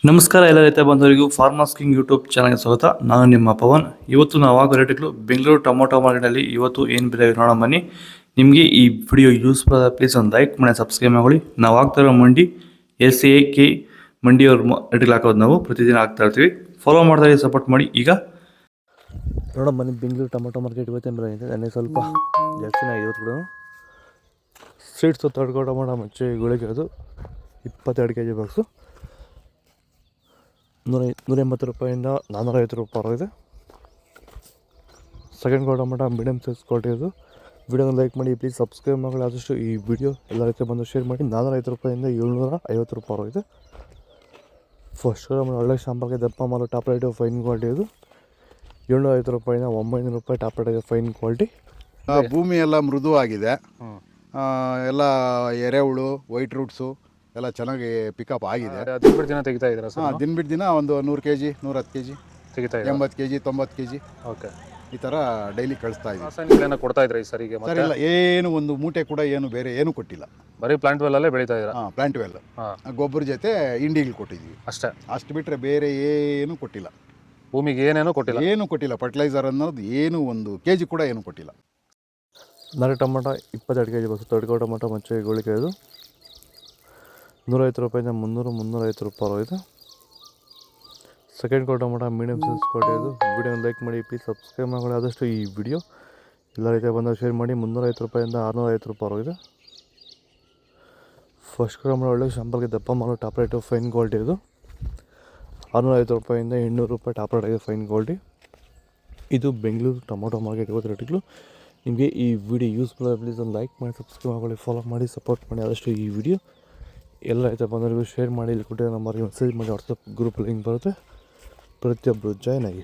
ನಮಸ್ಕಾರ ಎಲ್ಲ ರೈತ ಬಂಧುವರಿಗೂ ಫಾರ್ಮರ್ಸ್ ಕಿಂಗ್ ಯೂಟ್ಯೂಬ್ ಚಾನಲ್ಗೆ ಸ್ವಾಗತ. ನಾನು ನಿಮ್ಮ ಪವನ್. ಇವತ್ತು ನಾವು ಆಗೋ ರೇಟ್ಗಳು ಬೆಂಗಳೂರು ಟೊಮೊಟೊ ಮಾರ್ಕೆಟಲ್ಲಿ ಇವತ್ತು ಏನು ಬೆಲೆ ನೋಡೋಣ ಬನ್ನಿ. ನಿಮಗೆ ಈ ವಿಡಿಯೋ ಯೂಸ್ಫುಲ್ ಆದ ಪ್ಲೀಸ್ ಒಂದು ಲೈಕ್ ಮಾಡಿ ಸಬ್ಸ್ಕ್ರೈಬ್ ಮಾಡಿ. ನಾವು ಆಗ್ತಾ ಇರೋ ಮಂಡಿ SAK ಮಂಡಿಯವ್ರ ರೇಟ್ಗಳು ಹಾಕೋದು ನಾವು ಪ್ರತಿದಿನ ಆಗ್ತಾ ಇರ್ತೀವಿ. ಫಾಲೋ ಮಾಡ್ತಾ ಸಪೋರ್ಟ್ ಮಾಡಿ. ಈಗ ನೋಡೋಣ ಬನ್ನಿ, ಬೆಂಗಳೂರು ಟೊಮೊಟೊ ಮಾರ್ಕೆಟ್ ಇವತ್ತೇನು ಬೆಲೆ ಇದೆ. ನನಗೆ ಸ್ವಲ್ಪ ಜಾಸ್ತಿನೇ ಆಗಿದೆ ಇವತ್ತು ಕೂಡ. ಸ್ವೀಟ್ಸು ತಡ್ಕೋ ಟೊಮೊಟೊ ಮಚ್ಚೆ ಗುಳಿಗೆ ಅದು 22 kg ಬಾಕ್ಸು 180 ರೂಪಾಯಿಂದ 450 ರೂಪಾಯಿ ಇದೆ. Second quality tomato medium size quality ಇದು. ವಿಡಿಯೋನ ಲೈಕ್ ಮಾಡಿ, ಪ್ಲೀಸ್ ಸಬ್ಸ್ಕ್ರೈಬ್ ಮಾಡಿ. ಆದಷ್ಟು ಈ ವಿಡಿಯೋ ಎಲ್ಲ ರೀತಿ ಬಂದು ಶೇರ್ ಮಾಡಿ. 450 ರೂಪಾಯಿಂದ 750 ರೂಪಾಯಿ ಇದೆ. ಫಸ್ಟ್ ಒಳ್ಳೆ ಶಾಂಪಲ್ಗೆ ದಪ್ಪ ಮಾಲು ಟಾಪ್ ರೇಟು ಫೈನ್ ಕ್ವಾಲಿಟಿ ಇದು. 750 ರೂಪಾಯಿಂದ 900 ರೂಪಾಯಿ ಟಾಪ್ ರೇಟ್ ಇದೆ ಫೈನ್ ಕ್ವಾಲಿಟಿ. ಭೂಮಿ ಎಲ್ಲ ಮೃದುವಾಗಿದೆ, ಎಲ್ಲ ಎರೆಹುಳು ವೈಟ್ ರೂಟ್ಸು ಎಲ್ಲ ಚೆನ್ನಾಗಿ ಪಿಕಪ್ ಆಗಿದೆ. ದಿನ ದಿನ ತೆಗಿತಾ ಇದ್ದೀರಾ ಸರ್? ದಿನ ಬಿಟ್ಟು ದಿನ ಒಂದು 100 kg 110 kg ತೆಗಿತಾ 80 kg 90 kg ಓಕೆ, ಈ ಥರ ಡೈಲಿ ಕಳಿಸ್ತಾ ಇದ್ದೀವಿ. ರಾಸಾಯನಿಕ ಕೊಡ್ತಾ ಇದ್ರಾ ಈ ಸರಿಗೆ? ಸರ್ ಇಲ್ಲ, ಏನು ಒಂದು ಮೂಟೆ ಕೂಡ ಏನು ಬೇರೆ ಏನು ಕೊಟ್ಟಿಲ್ಲ. ಬರೀ ಪ್ಲಾಂಟ್ ವೆಲ್ಲಲ್ಲೇ ಬೆಳೀತಾ ಇದ್ದೀರಾ? ಪ್ಲಾಂಟ್ ವೆಲ್ ಗೊಬ್ಬರ ಜೊತೆ ಇಂಡಿಗಳು ಕೊಟ್ಟಿದ್ದೀವಿ ಅಷ್ಟೇ. ಅಷ್ಟು ಬಿಟ್ಟರೆ ಬೇರೆ ಏನು ಕೊಟ್ಟಿಲ್ಲ. ಭೂಮಿಗೆ ಏನೇನೂ ಕೊಟ್ಟಿಲ್ಲ? ಏನು ಕೊಟ್ಟಿಲ್ಲ. ಫರ್ಟಿಲೈಸರ್ ಅನ್ನೋದು ಏನು 1 kg ಕೂಡ ಏನು ಕೊಟ್ಟಿಲ್ಲ. ನಾಳೆ ಟೊಮೊಟೊ 22 kg ಬಸ್ ತಡ್ಕೋ ಟೊಮೊಟೊ ಮಚ್ಚೆ ಗೋಳಿಕೆ ಇದು 150 ರೂಪಾಯಿಂದ 350 ರೂಪಾಯಿ ಇದೆ. Second quality tomato medium size quality ಇದು. ವಿಡಿಯೋನ ಲೈಕ್ ಮಾಡಿ, ಪ್ಲೀಸ್ ಸಬ್ಸ್ಕ್ರೈಬ್ ಮಾಡಿ. ಆದಷ್ಟು ಈ ವಿಡಿಯೋ ಎಲ್ಲ ರೀತಿಯ ಬಂದಾಗ ಶೇರ್ ಮಾಡಿ. 350 ರೂಪಾಯಿಂದ 650 ರೂಪಾಯಿ ಇದೆ. ಫಸ್ಟ್ ಟೊಮೊಟೊ ಒಳ್ಳೆ ಶಾಂಪಲ್ಗೆ ದಪ್ಪ ಮಾಲು ಟಾಪ್ ರೇಟು ಫೈನ್ ಕ್ವಾಲಿಟಿ ಇದು. 650 ರೂಪಾಯಿಂದ 800 ರೂಪಾಯಿ ಟಾಪ್ ರೇಟ್ ಇದೆ ಫೈನ್ ಕ್ವಾಲಿಟಿ. ಇದು ಬೆಂಗಳೂರು ಟೊಮೊಟೊ ಮಾರ್ಕೆಟ್ ಇವತ್ತು ರೇಟ್ಗಳು. ನಿಮಗೆ ಈ ವಿಡಿಯೋ ಯೂಸ್ಫುಲ್ ಆಗಿ ಪ್ಲೀಸ್ ಒಂದು ಲೈಕ್ ಮಾಡಿ, ಸಬ್ಸ್ಕ್ರೈಬ್ ಮಾಡಿ, ಫಾಲೋ ಮಾಡಿ, ಸಪೋರ್ಟ್ ಮಾಡಿ. ಆದಷ್ಟು ಈ ವಿಡಿಯೋ ಎಲ್ಲ ರೈತ ಬಂದವರಿಗೂ ಶೇರ್ ಮಾಡಿ. ಇಲ್ಲಿ ಕೊಟ್ಟಿರೋ ನಂಬರ್ಗೆ ಮೆಸೇಜ್ ಮಾಡಿ. ವಾಟ್ಸಪ್ ಗ್ರೂಪ್ ಲಿಂಕ್ ಬರುತ್ತೆ, ಪ್ರತಿಯೊಬ್ಬರು ಜಾಯ್ನ್ ಆಗಿ.